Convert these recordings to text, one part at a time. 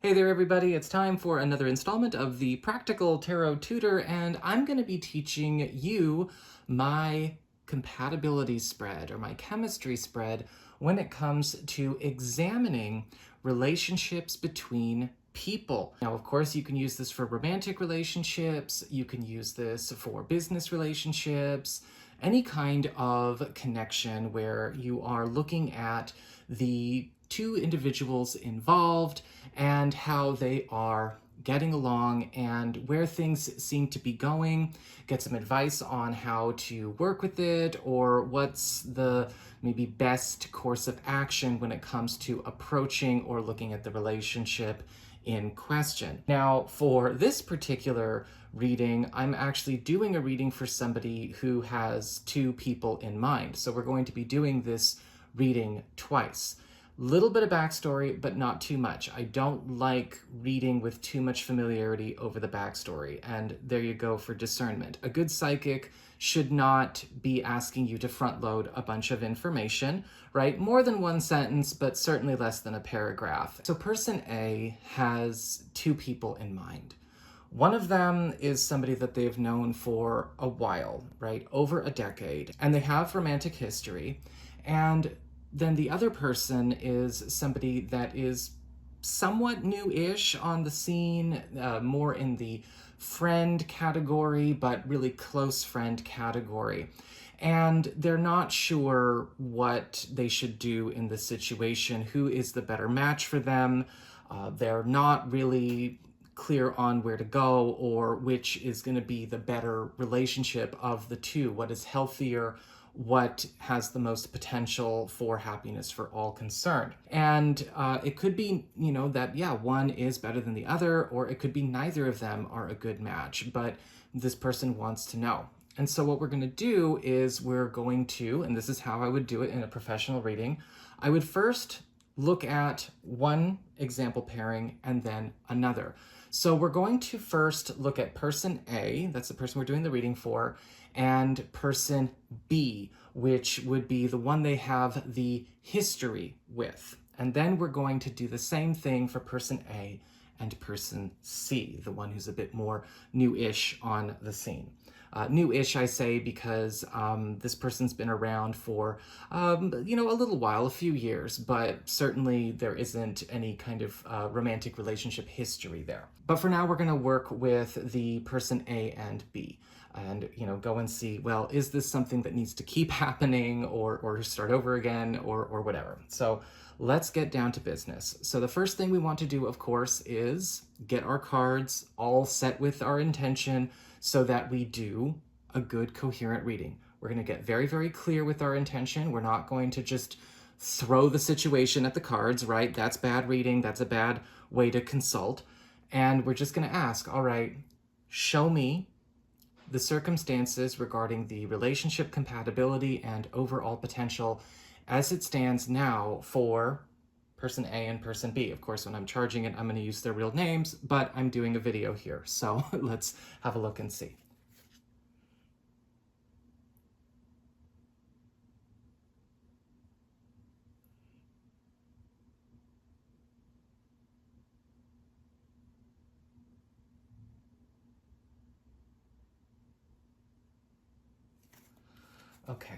Hey there everybody, it's time for another installment of the Practical Tarot Tutor, and I'm going to be teaching you my compatibility spread or my chemistry spread when it comes to examining relationships between people. Now, of course, you can use this for romantic relationships, you can use this for business relationships, any kind of connection where you are looking at the two individuals involved and how they are getting along and where things seem to be going, get some advice on how to work with it or what's the maybe best course of action when it comes to approaching or looking at the relationship in question. Now, for this particular reading, I'm actually doing a reading for somebody who has two people in mind. So we're going to be doing this reading twice. Little bit of backstory, but not too much. I don't like reading with too much familiarity over the backstory, and there you go for discernment. A good psychic should not be asking you to front load a bunch of information, right? More than one sentence, but certainly less than a paragraph. So person A has two people in mind. One of them is somebody that they've known for a while, right? Over a decade, and they have romantic history, and then the other person is somebody that is somewhat new-ish on the scene, more in the friend category, but really close friend category. And they're not sure what they should do in this situation, who is the better match for them. They're not really clear on where to go or which is going to be the better relationship of the two, what is healthier, what has the most potential for happiness for all concerned. And it could be, that, yeah, one is better than the other, or it could be neither of them are a good match, but this person wants to know. And so what we're going to do is we're going to, and this is how I would do it in a professional reading, I would first look at one example pairing and then another. So we're going to first look at person A, that's the person we're doing the reading for, and person B, which would be the one they have the history with. And then we're going to do the same thing for person A and person C, the one who's a bit more new-ish on the scene. New-ish, I say, because this person's been around for, a little while, a few years, but certainly there isn't any kind of romantic relationship history there. But for now, we're going to work with the person A and B and, go and see, well, is this something that needs to keep happening or start over again or whatever? So let's get down to business. So the first thing we want to do, of course, is get our cards all set with our intention so that we do a good coherent reading. We're going to get very, very clear with our intention. We're not going to just throw the situation at the cards, right? That's bad reading. That's a bad way to consult. And we're just going to ask, all right, show me the circumstances regarding the relationship compatibility and overall potential as it stands now for person A and person B. Of course, when I'm charging it, I'm going to use their real names, but I'm doing a video here. So let's have a look and see. Okay.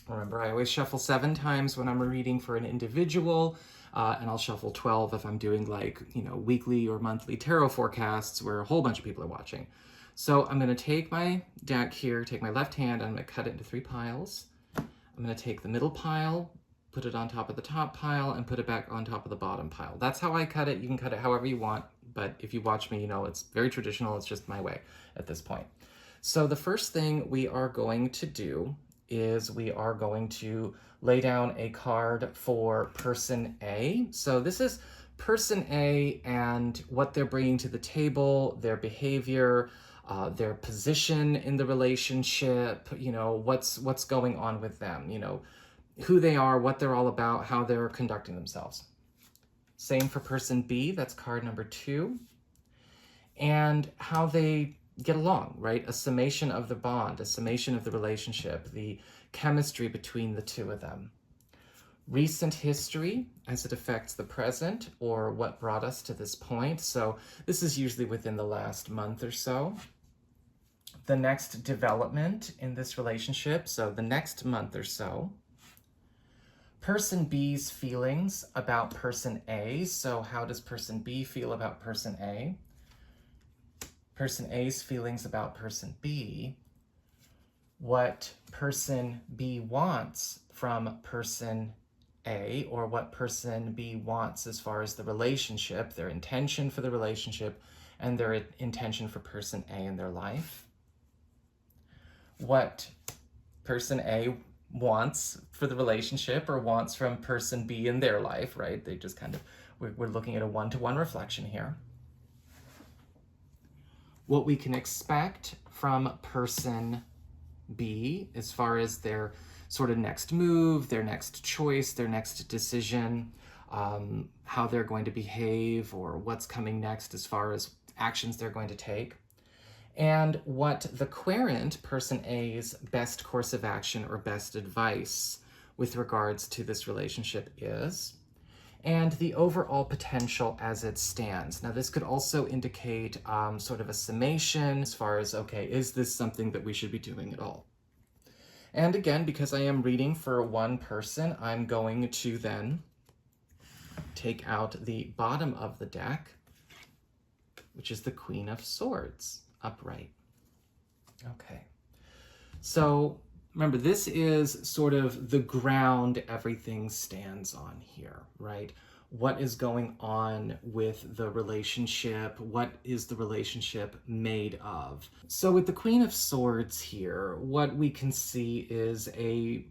Remember, I always shuffle 7 times when I'm reading for an individual, and I'll shuffle 12 if I'm doing weekly or monthly tarot forecasts where a whole bunch of people are watching. So I'm going to take my deck here, take my left hand, and I'm going to cut it into 3 piles. I'm going to take the middle pile, put it on top of the top pile, and put it back on top of the bottom pile. That's how I cut it. You can cut it however you want, but if you watch me, you know it's very traditional. It's just my way at this point. So the first thing we are going to do is we are going to lay down a card for person A. So this is person A and what they're bringing to the table, their behavior, their position in the relationship, what's going on with them, who they are, what they're all about, how they're conducting themselves. Same for person B, that's card number 2. And how they get along, right? A summation of the bond, a summation of the relationship, the chemistry between the two of them. Recent history as it affects the present, or what brought us to this point. So this is usually within the last month or so. The next development in this relationship, so the next month or so. Person B's feelings about person A, so how does person B feel about person A? Person A's feelings about person B, what person B wants from person A, or what person B wants as far as the relationship, their intention for the relationship, and their intention for person A in their life. What person A wants for the relationship or wants from person B in their life, right? They just kind of, we're looking at a one-to-one reflection here. What we can expect from person B as far as their sort of next move, their next choice, their next decision, how they're going to behave, or what's coming next as far as actions they're going to take. And what the querent, person A's, best course of action or best advice with regards to this relationship is, and the overall potential as it stands. Now, this could also indicate sort of a summation as far as, okay, is this something that we should be doing at all? And again, because I am reading for one person, I'm going to then take out the bottom of the deck, which is the Queen of Swords, upright. Okay. So remember, this is sort of the ground everything stands on here, right? What is going on with the relationship? What is the relationship made of? So with the Queen of Swords here, what we can see is a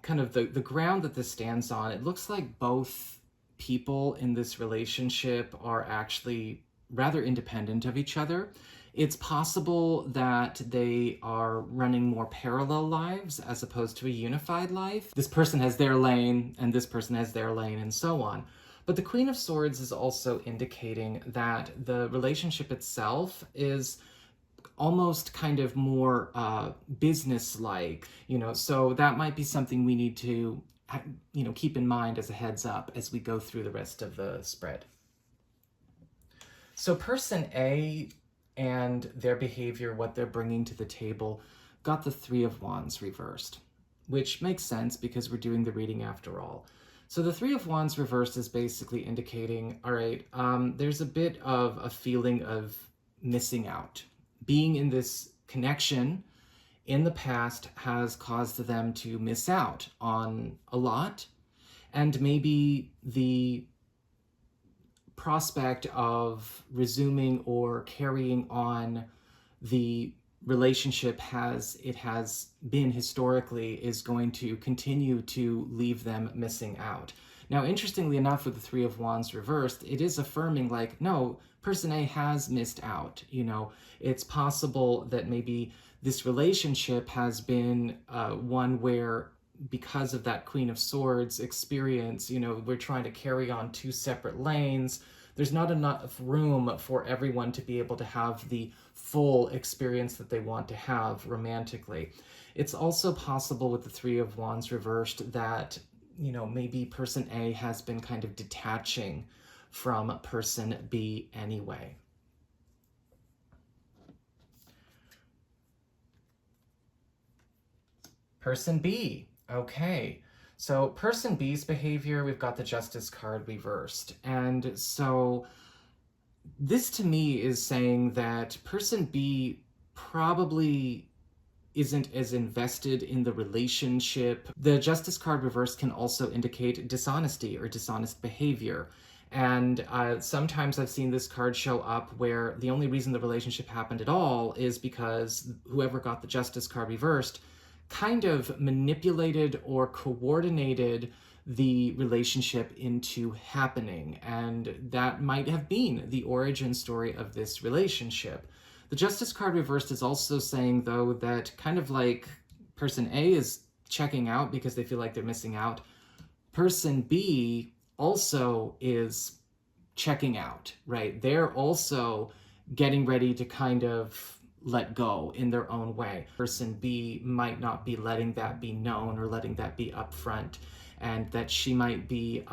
kind of the ground that this stands on. It looks like both people in this relationship are actually rather independent of each other. It's possible that they are running more parallel lives as opposed to a unified life. This person has their lane and this person has their lane and so on. But the Queen of Swords is also indicating that the relationship itself is almost kind of more business-like, so that might be something we need to, keep in mind as a heads up as we go through the rest of the spread. So person A and their behavior, what they're bringing to the table, got the Three of Wands reversed, which makes sense because we're doing the reading after all. So the Three of Wands reversed is basically indicating, all right, there's a bit of a feeling of missing out. Being in this connection in the past has caused them to miss out on a lot, and maybe the prospect of resuming or carrying on the relationship as it has been historically is going to continue to leave them missing out. Now, interestingly enough, with the Three of Wands reversed, it is affirming like, no, person A has missed out. It's possible that maybe this relationship has been one where, because of that Queen of Swords experience, we're trying to carry on two separate lanes. There's not enough room for everyone to be able to have the full experience that they want to have romantically. It's also possible with the Three of Wands reversed that, maybe person A has been kind of detaching from person B anyway. Person B, okay. So person B's behavior, we've got the Justice card reversed. And so this to me is saying that person B probably isn't as invested in the relationship. The Justice card reversed can also indicate dishonesty or dishonest behavior. And sometimes I've seen this card show up where the only reason the relationship happened at all is because whoever got the Justice card reversed kind of manipulated or coordinated the relationship into happening. And that might have been the origin story of this relationship. The Justice card reversed is also saying, though, that kind of like person A is checking out because they feel like they're missing out, person B also is checking out, right? They're also getting ready to kind of let go in their own way. Person B might not be letting that be known or letting that be upfront, and that she might be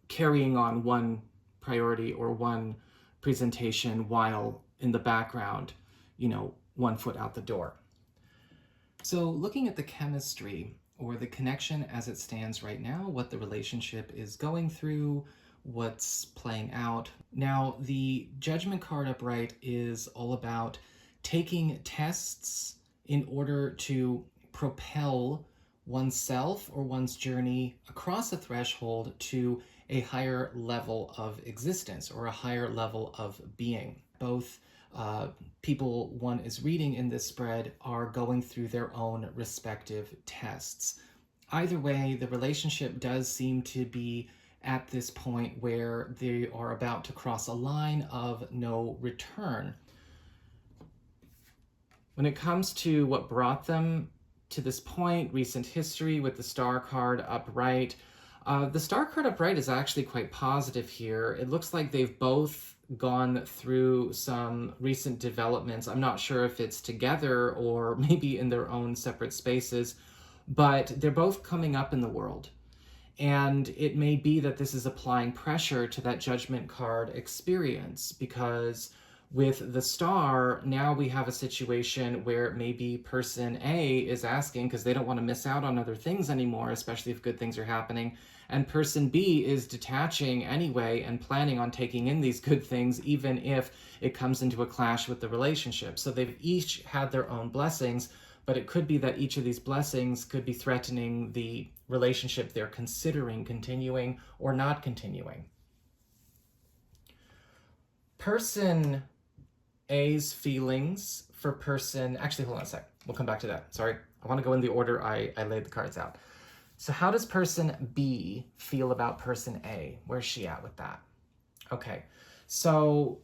carrying on one priority or one presentation while in the background, one foot out the door. So looking at the chemistry or the connection as it stands right now, what the relationship is going through, what's playing out. Now, the Judgment card upright is all about taking tests in order to propel oneself or one's journey across a threshold to a higher level of existence or a higher level of being. Both people one is reading in this spread are going through their own respective tests. Either way, the relationship does seem to be at this point where they are about to cross a line of no return. When it comes to what brought them to this point, recent history with the Star card upright, the Star card upright is actually quite positive here. It looks like they've both gone through some recent developments. I'm not sure if it's together or maybe in their own separate spaces, but they're both coming up in the world. And it may be that this is applying pressure to that Judgment card experience, because with the Star, now we have a situation where maybe person A is asking because they don't want to miss out on other things anymore, especially if good things are happening. And person B is detaching anyway and planning on taking in these good things, even if it comes into a clash with the relationship. So they've each had their own blessings, but it could be that each of these blessings could be threatening the relationship they're considering continuing or not continuing. Person A's feelings for person... Actually, hold on a sec. We'll come back to that. Sorry. I want to go in the order I laid the cards out. So how does person B feel about person A? Where's she at with that? Okay. So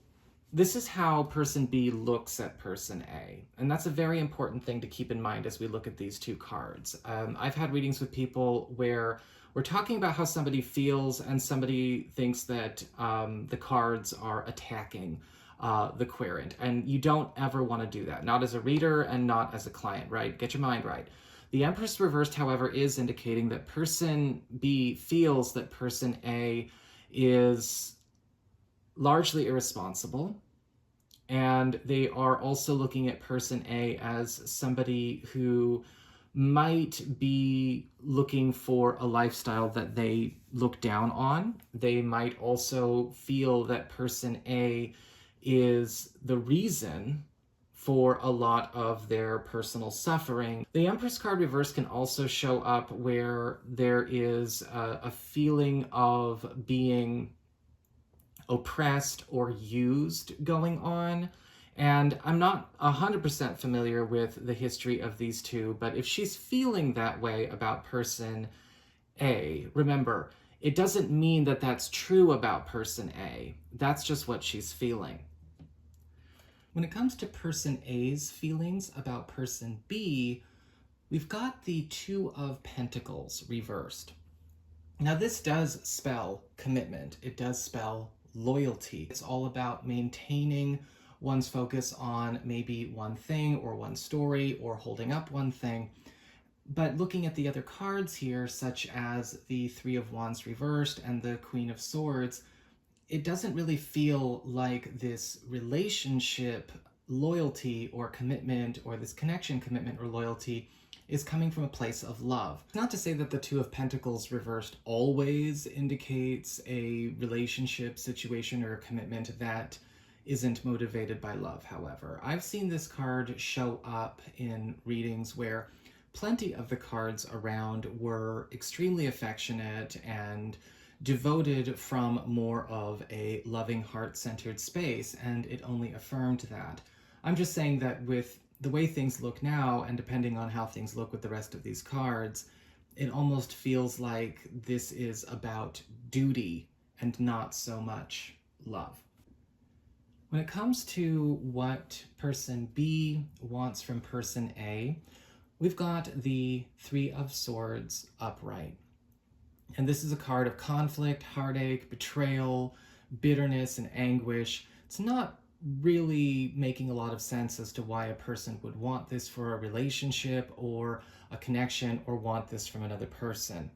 this is how person B looks at person A. And that's a very important thing to keep in mind as we look at these two cards. I've had readings with people where we're talking about how somebody feels and somebody thinks that the cards are attacking the querent. And you don't ever want to do that. Not as a reader and not as a client, right? Get your mind right. The Empress reversed, however, is indicating that person B feels that person A is largely irresponsible, and they are also looking at person A as somebody who might be looking for a lifestyle that they look down on. They might also feel that person A is the reason for a lot of their personal suffering. The Empress card reverse can also show up where there is a feeling of being oppressed or used going on. And I'm not 100% familiar with the history of these two, but if she's feeling that way about person A, remember, it doesn't mean that that's true about person A. That's just what she's feeling. When it comes to person A's feelings about person B, we've got the Two of Pentacles reversed. Now this does spell commitment. It does spell loyalty. It's all about maintaining one's focus on maybe one thing or one story or holding up one thing. But looking at the other cards here, such as the Three of Wands reversed and the Queen of Swords, it doesn't really feel like this relationship loyalty or commitment, or this connection commitment or loyalty, is coming from a place of love. Not to say that the Two of Pentacles reversed always indicates a relationship situation or a commitment that isn't motivated by love, however. I've seen this card show up in readings where plenty of the cards around were extremely affectionate and devoted from more of a loving, heart-centered space, and it only affirmed that. I'm just saying that with the way things look now, and depending on how things look with the rest of these cards, it almost feels like this is about duty and not so much love. When it comes to what person B wants from person A, we've got the Three of Swords upright. And this is a card of conflict, heartache, betrayal, bitterness, and anguish. It's not really making a lot of sense as to why a person would want this for a relationship or a connection or want this from another person.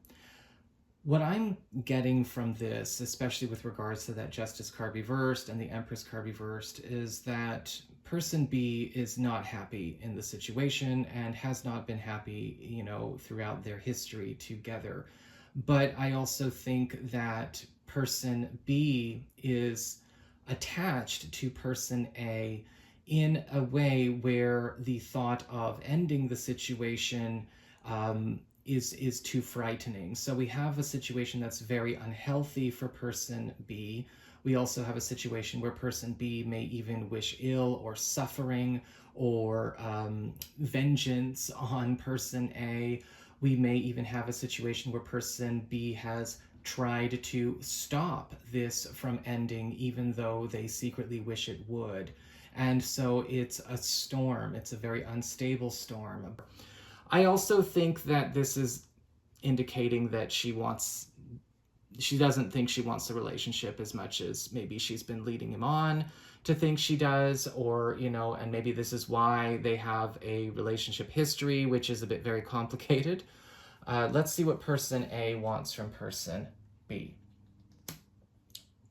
What I'm getting from this, especially with regards to that Justice card reversed and the Empress card reversed, is that person B is not happy in the situation and has not been happy, throughout their history together. But I also think that person B is attached to person A in a way where the thought of ending the situation is too frightening. So we have a situation that's very unhealthy for person B. We also have a situation where person B may even wish ill or suffering or vengeance on person A. We may even have a situation where person B has tried to stop this from ending, even though they secretly wish it would. And so it's a storm. It's a very unstable storm. I also think that this is indicating that she doesn't think she wants the relationship as much as maybe she's been leading him on to think she does, or, and maybe this is why they have a relationship history, which is a bit very complicated. Let's see what person A wants from person B.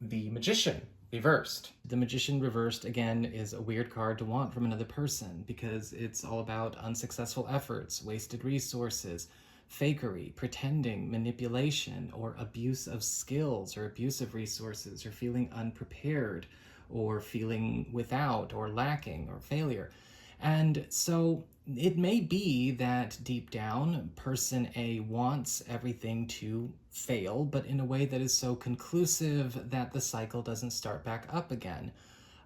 The Magician reversed. The Magician reversed, again, is a weird card to want from another person because it's all about unsuccessful efforts, wasted resources, fakery, pretending, manipulation, or abuse of skills or abuse of resources, or feeling unprepared, or feeling without, or lacking, or failure. And so it may be that deep down, person A wants everything to fail, but in a way that is so conclusive that the cycle doesn't start back up again.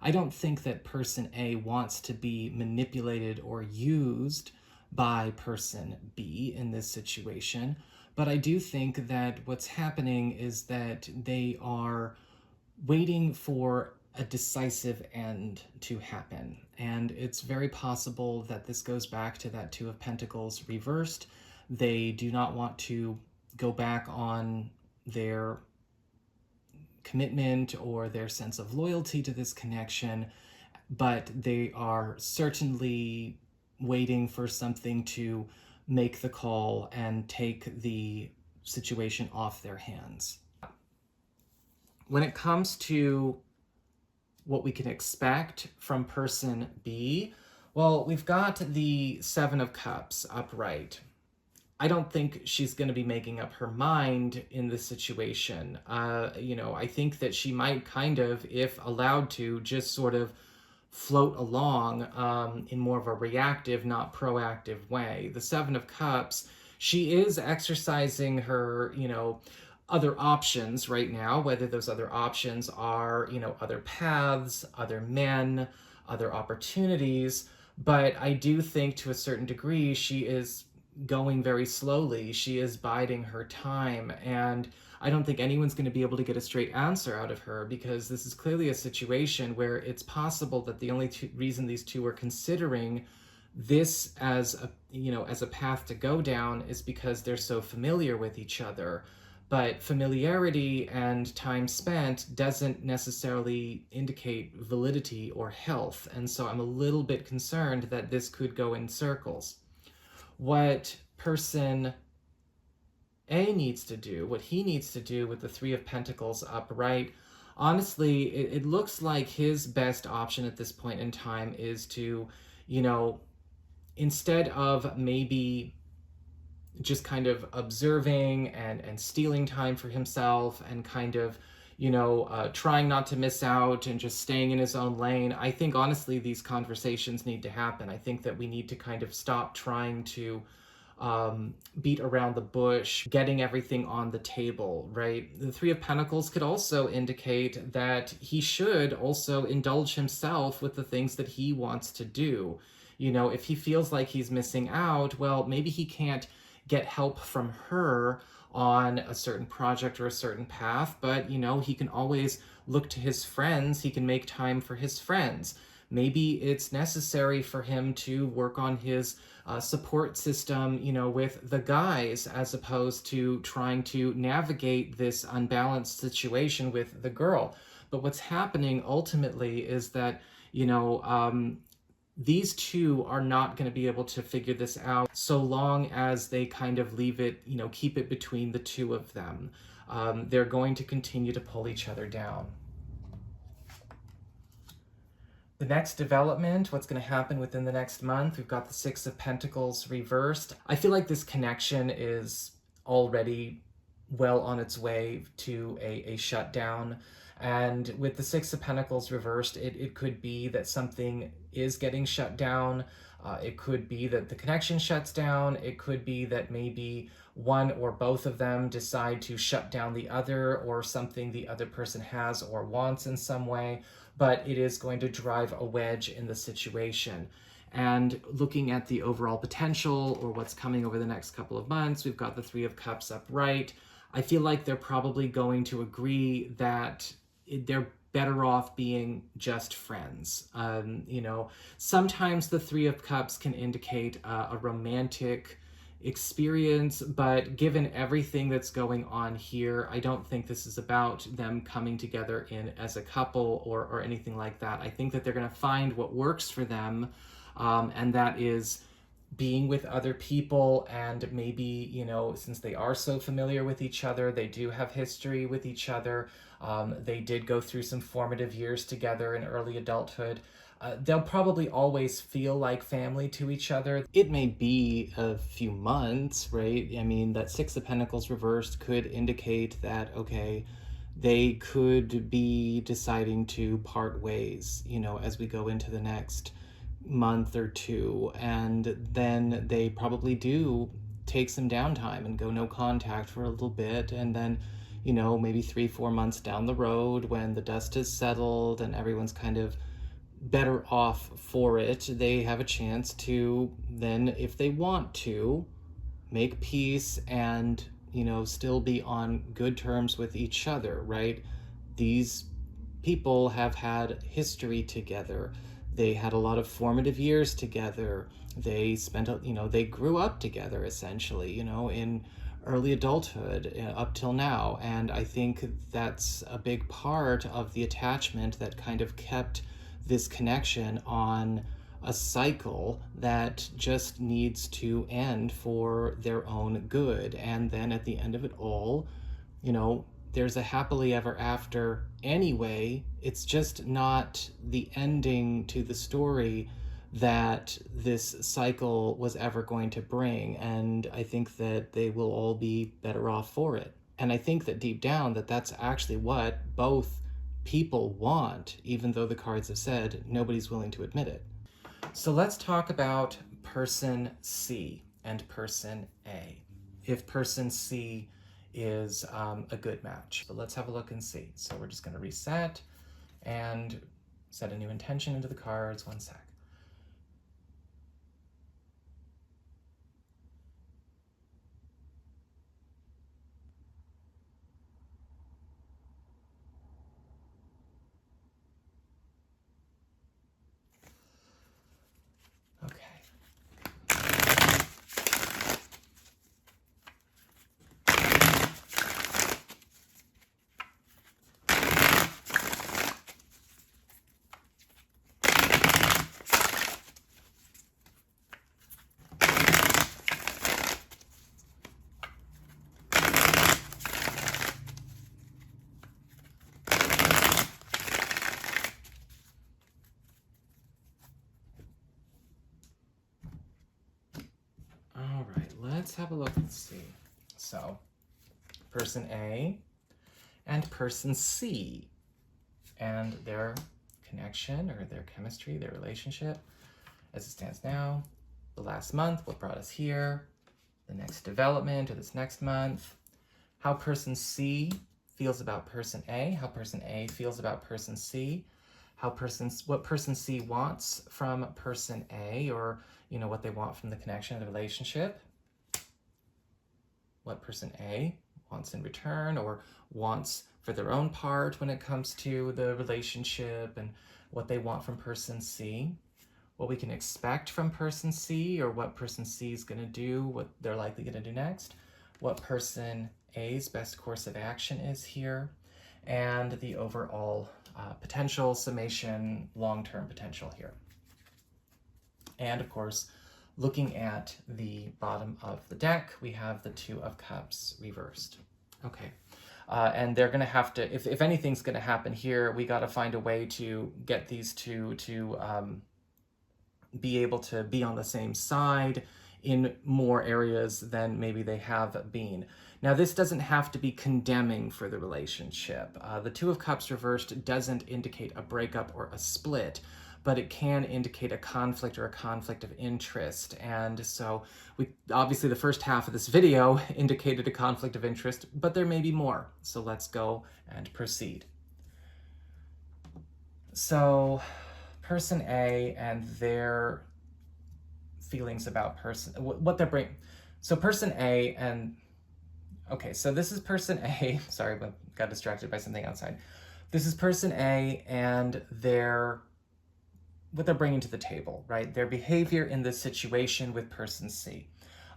I don't think that person A wants to be manipulated or used by person B in this situation, but I do think that what's happening is that they are waiting for a decisive end to happen. And it's very possible that this goes back to that Two of Pentacles reversed. They do not want to go back on their commitment or their sense of loyalty to this connection, but they are certainly waiting for something to make the call and take the situation off their hands. When it comes to what we can expect from person B, well, we've got the Seven of Cups upright. I don't think she's going to be making up her mind in this situation. I think that she might kind of, if allowed to, just sort of float along in more of a reactive, not proactive way. The Seven of Cups, she is exercising her, other options right now, whether those other options are, other paths, other men, other opportunities. But I do think to a certain degree, she is going very slowly. She is biding her time. And I don't think anyone's going to be able to get a straight answer out of her, because this is clearly a situation where it's possible that the only reason these two are considering this as a path to go down is because they're so familiar with each other. But familiarity and time spent doesn't necessarily indicate validity or health. And so I'm a little bit concerned that this could go in circles. What person A needs to do, what he needs to do with the Three of Pentacles upright, honestly, it looks like his best option at this point in time is to, instead of maybe just kind of observing and stealing time for himself and kind of, trying not to miss out and just staying in his own lane. I think, honestly, these conversations need to happen. I think that we need to kind of stop trying to beat around the bush, getting everything on the table, right? The Three of Pentacles could also indicate that he should also indulge himself with the things that he wants to do. If he feels like he's missing out, well, maybe he can't get help from her on a certain project or a certain path, but he can always look to his friends. He can make time for his friends. Maybe it's necessary for him to work on his support system, with the guys, as opposed to trying to navigate this unbalanced situation with the girl. But what's happening ultimately is that, these two are not going to be able to figure this out so long as they kind of leave it, keep it between the two of them. They're going to continue to pull each other down. The next development, what's going to happen within the next month, we've got the Six of Pentacles reversed. I feel like this connection is already well on its way to a shutdown. And with the Six of Pentacles reversed, it could be that something is getting shut down. It could be that the connection shuts down. It could be that maybe one or both of them decide to shut down the other, or something the other person has or wants in some way, but it is going to drive a wedge in the situation. And looking at the overall potential, or what's coming over the next couple of months, we've got the Three of Cups upright. I feel like they're probably going to agree that they're better off being just friends. Sometimes the Three of Cups can indicate a romantic experience, but given everything that's going on here, I don't think this is about them coming together as a couple or anything like that. I think that they're going to find what works for them, and that is being with other people, and maybe, since they are so familiar with each other, they do have history with each other. They did go through some formative years together in early adulthood. They'll probably always feel like family to each other. It may be a few months, right? I mean, that Six of Pentacles reversed could indicate that, okay, they could be deciding to part ways, as we go into the next month or two. And then they probably do take some downtime and go no contact for a little bit. And then, maybe 3-4 months down the road, when the dust has settled and everyone's kind of better off for it, they have a chance to then, if they want to, make peace and, still be on good terms with each other, right? These people have had history together. They had a lot of formative years together. They spent, they grew up together, essentially, in early adulthood up till now. And I think that's a big part of the attachment that kind of kept this connection on a cycle that just needs to end for their own good. And then at the end of it all, there's a happily ever after anyway. It's just not the ending to the story that this cycle was ever going to bring. And I think that they will all be better off for it. And I think that deep down that's actually what both people want, even though the cards have said nobody's willing to admit it. So let's talk about person C and person A. If person C is a good match. But let's have a look and see. So we're just going to reset and set a new intention into the cards. One sec. Let's have a look and see. So, person A and person C, and their connection or their chemistry, their relationship as it stands now, the last month, what brought us here, the next development or this next month, how person C feels about person A, how person A feels about person C, what person C wants from person A, or what they want from the connection, the relationship. what person A wants in return or wants for their own part when it comes to the relationship, and what they want from person C, what we can expect from person C, or what person C is going to do, what they're likely going to do next, what person A's best course of action is here, and the overall potential, summation, long-term potential here. And of course, looking at the bottom of the deck, we have the Two of Cups reversed. Okay. And they're going to have to, if anything's going to happen here, we got to find a way to get these two to be able to be on the same side in more areas than maybe they have been. Now, this doesn't have to be condemning for the relationship. The Two of Cups reversed doesn't indicate a breakup or a split, but it can indicate a conflict or a conflict of interest. And so we obviously the first half of this video indicated a conflict of interest, but there may be more. So let's go and proceed. So person A and their feelings about what they're bringing. So person A and, okay, so this is person A. Sorry, I got distracted by something outside. This is person A and what they're bringing to the table, right? Their behavior in this situation with person C,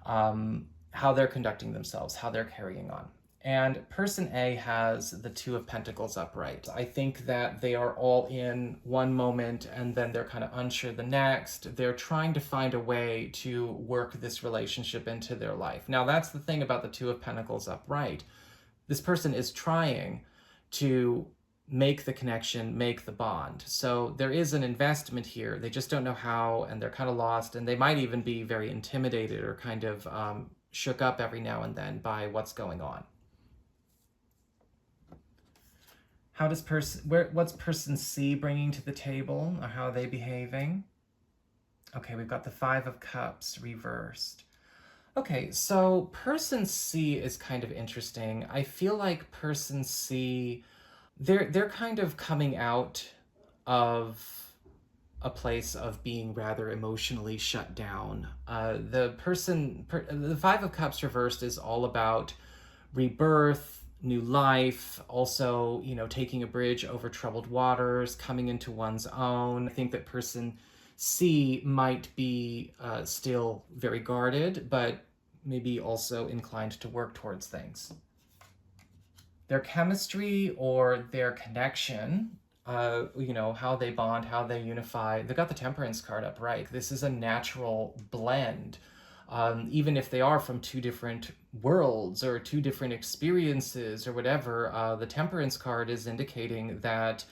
how they're conducting themselves, how they're carrying on. And person A has the Two of Pentacles upright. I think that they are all in one moment and then they're kind of unsure the next. They're trying to find a way to work this relationship into their life. Now, that's the thing about the Two of Pentacles upright. This person is trying to make the connection, make the bond. So there is an investment here. They just don't know how, and they're kind of lost, and they might even be very intimidated or kind of shook up every now and then by what's going on. How does what's person C bringing to the table, or how are they behaving? Okay, we've got the Five of Cups reversed. Okay, so person C is kind of interesting. I feel like person C, they're kind of coming out of a place of being rather emotionally shut down. The Five of Cups reversed is all about rebirth, new life, also, taking a bridge over troubled waters, coming into one's own. I think that person C might be still very guarded, but maybe also inclined to work towards things. Their chemistry or their connection, how they bond, how they unify. They've got the Temperance card up, right? This is a natural blend. Even if they are from two different worlds or two different experiences or whatever, the Temperance card is indicating that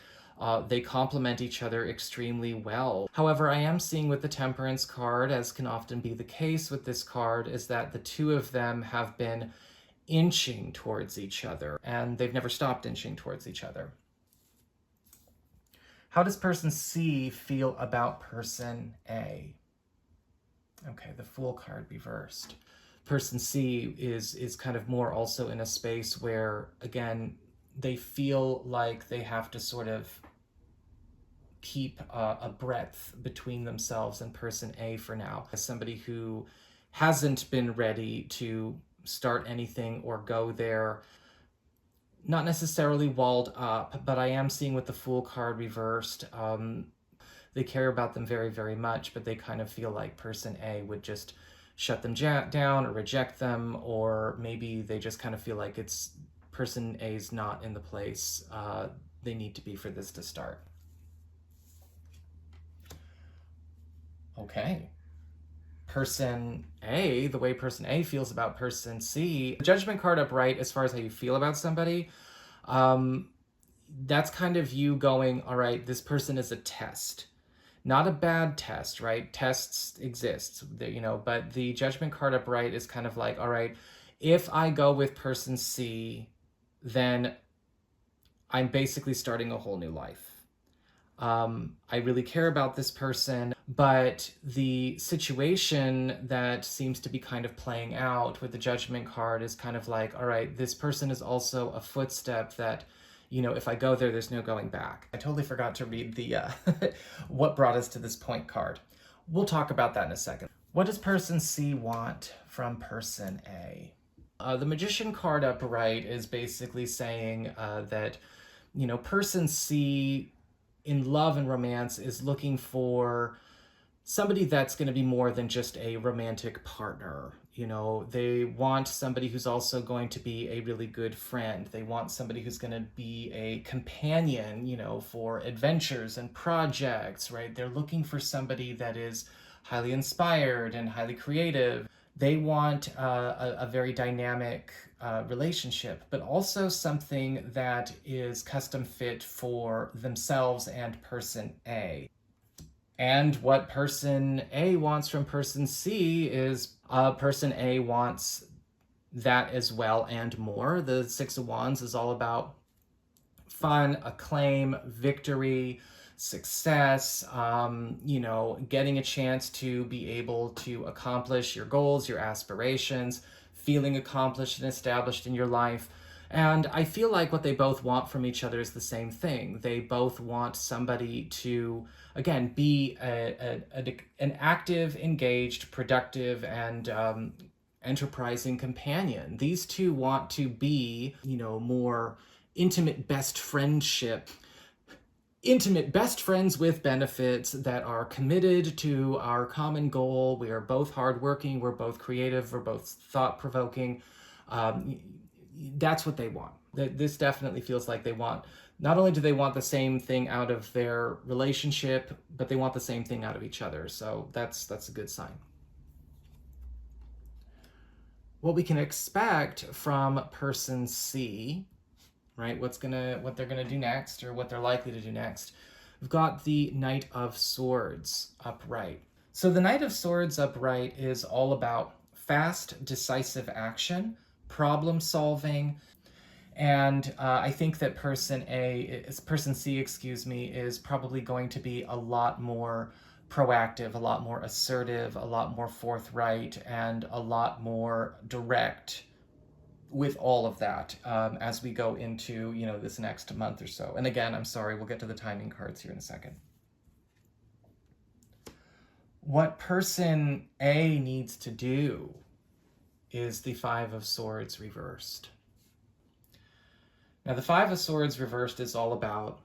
they complement each other extremely well. However, I am seeing with the Temperance card, as can often be the case with this card, is that the two of them have been inching towards each other, and they've never stopped inching towards each other. How does person C feel about person A? Okay, the Fool card reversed. Person C is kind of more also in a space where, again, they feel like they have to sort of keep a breadth between themselves and person A for now. As somebody who hasn't been ready to start anything or go there, not necessarily walled up, but I am seeing with the Fool card reversed, they care about them very, very much, but they kind of feel like person A would just shut them down or reject them, or maybe they just kind of feel like it's person A's not in the place they need to be for this to start. Okay. Person A, the way person A feels about person C, the Judgment card upright, as far as how you feel about somebody, that's kind of you going, all right, this person is a test. Not a bad test, right? Tests exist, but the Judgment card upright is kind of like, all right, if I go with person C, then I'm basically starting a whole new life. I really care about this person, but the situation that seems to be kind of playing out with the Judgment card is kind of like, all right, this person is also a footstep that, if I go there, there's no going back. I totally forgot to read the what brought us to this point card. We'll talk about that in a second. What does person C want from person A? The Magician card upright is basically saying that, person C in love and romance is looking for somebody that's going to be more than just a romantic partner. They want somebody who's also going to be a really good friend. They want somebody who's going to be a companion, for adventures and projects, right? They're looking for somebody that is highly inspired and highly creative. They want a very dynamic relationship, but also something that is custom fit for themselves and person A. And what person A wants from person C is person A wants that as well and more. The Six of Wands is all about fun, acclaim, victory, success, getting a chance to be able to accomplish your goals, your aspirations, feeling accomplished and established in your life. And I feel like what they both want from each other is the same thing. They both want somebody to, again, be an active, engaged, productive, and enterprising companion. These two want to be, more intimate best friends with benefits that are committed to our common goal. We are both hardworking, we're both creative, we're both thought-provoking. That's what they want. This definitely feels like they want, not only do they want the same thing out of their relationship, but they want the same thing out of each other. So that's a good sign. What we can expect from person C, right? What they're gonna do next, or what they're likely to do next. We've got the Knight of Swords upright. So the Knight of Swords upright is all about fast, decisive action, problem solving, and I think that person C, is probably going to be a lot more proactive, a lot more assertive, a lot more forthright, and a lot more direct with all of that as we go into, this next month or so. And again, I'm sorry, we'll get to the timing cards here in a second. What person A needs to do is the Five of Swords reversed. Now, the Five of Swords reversed is all about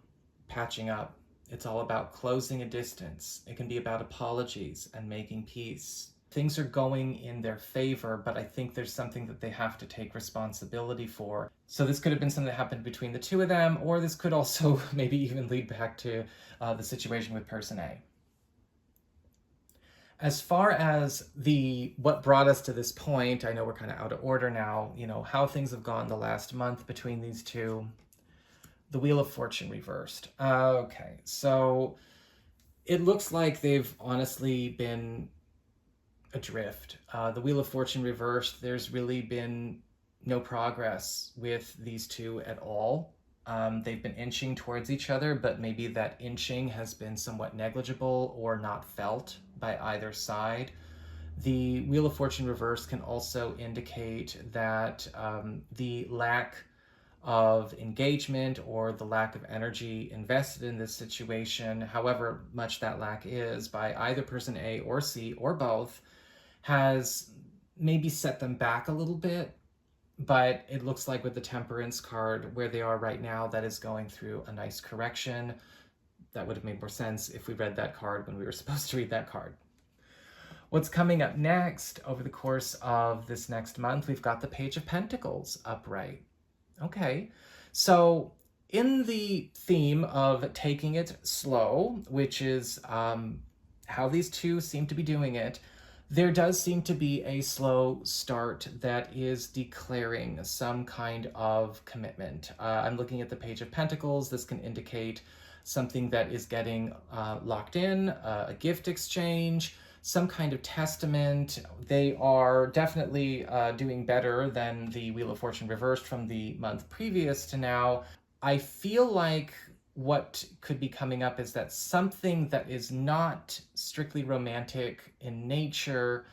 patching up. It's all about closing a distance. It can be about apologies and making peace. Things are going in their favor, but I think there's something that they have to take responsibility for. So this could have been something that happened between the two of them, or this could also maybe even lead back to the situation with person A. As far as what brought us to this point, I know we're kind of out of order now, how things have gone the last month between these two. The Wheel of Fortune reversed. Okay, so it looks like they've honestly been adrift. The Wheel of Fortune reversed, there's really been no progress with these two at all. They've been inching towards each other, but maybe that inching has been somewhat negligible or not felt by either side. The Wheel of Fortune reverse can also indicate that the lack of engagement or the lack of energy invested in this situation, however much that lack is, by either person A or C or both, has maybe set them back a little bit. But it looks like with the Temperance card, where they are right now, that is going through a nice correction. That would have made more sense if we read that card when we were supposed to read that card. What's coming up next over the course of this next month, we've got the Page of Pentacles upright. Okay, so in the theme of taking it slow, which is how these two seem to be doing it, there does seem to be a slow start that is declaring some kind of commitment. I'm looking at the Page of Pentacles. This can indicate something that is getting locked in, a gift exchange, some kind of testament. They are definitely doing better than the Wheel of Fortune reversed from the month previous to now. I feel like what could be coming up is that something that is not strictly romantic in nature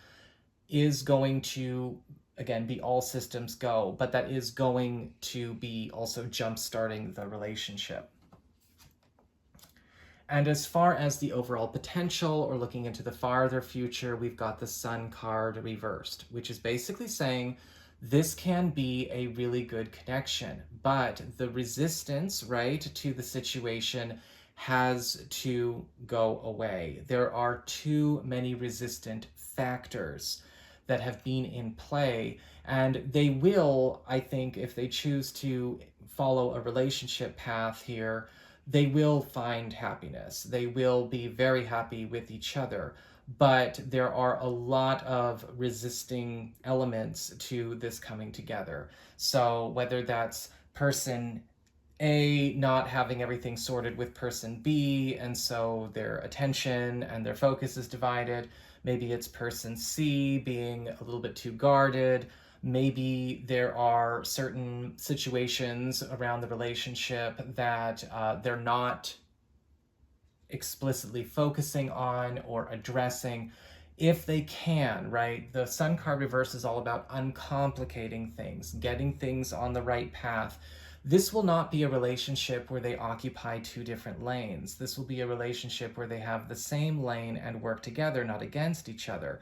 is going to, again, be all systems go, but that is going to be also jump-starting the relationship. And as far as the overall potential, or looking into the farther future, we've got the Sun card reversed, which is basically saying this can be a really good connection, but the resistance, right, to the situation has to go away. There are too many resistant factors that have been in play, and they will, I think, if they choose to follow a relationship path here, they will find happiness. They will be very happy with each other. But there are a lot of resisting elements to this coming together. So whether that's person A not having everything sorted with person B, and so their attention and their focus is divided. Maybe it's person C being a little bit too guarded. Maybe there are certain situations around the relationship that they're not explicitly focusing on or addressing if they can, right? The Sun card reverse is all about uncomplicating things, getting things on the right path. This will not be a relationship where they occupy two different lanes. This will be a relationship where they have the same lane and work together, not against each other.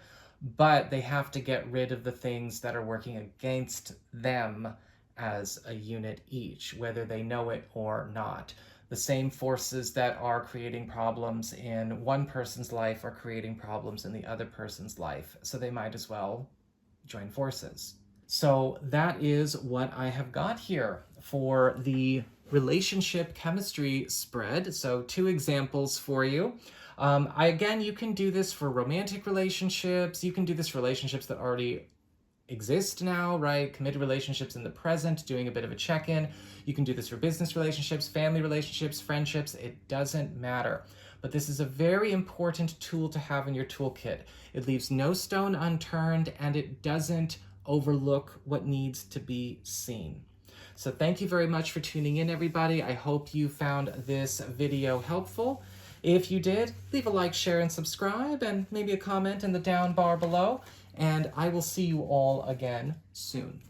But they have to get rid of the things that are working against them as a unit each, whether they know it or not. The same forces that are creating problems in one person's life are creating problems in the other person's life. So they might as well join forces. So that is what I have got here for the relationship chemistry spread. So 2 examples for you. Again, you can do this for romantic relationships. You can do this for relationships that already exist now, right? Committed relationships in the present, doing a bit of a check-in. You can do this for business relationships, family relationships, friendships. It doesn't matter. But this is a very important tool to have in your toolkit. It leaves no stone unturned, and it doesn't overlook what needs to be seen. So thank you very much for tuning in, everybody. I hope you found this video helpful. If you did, leave a like, share, and subscribe, and maybe a comment in the down bar below. And I will see you all again soon.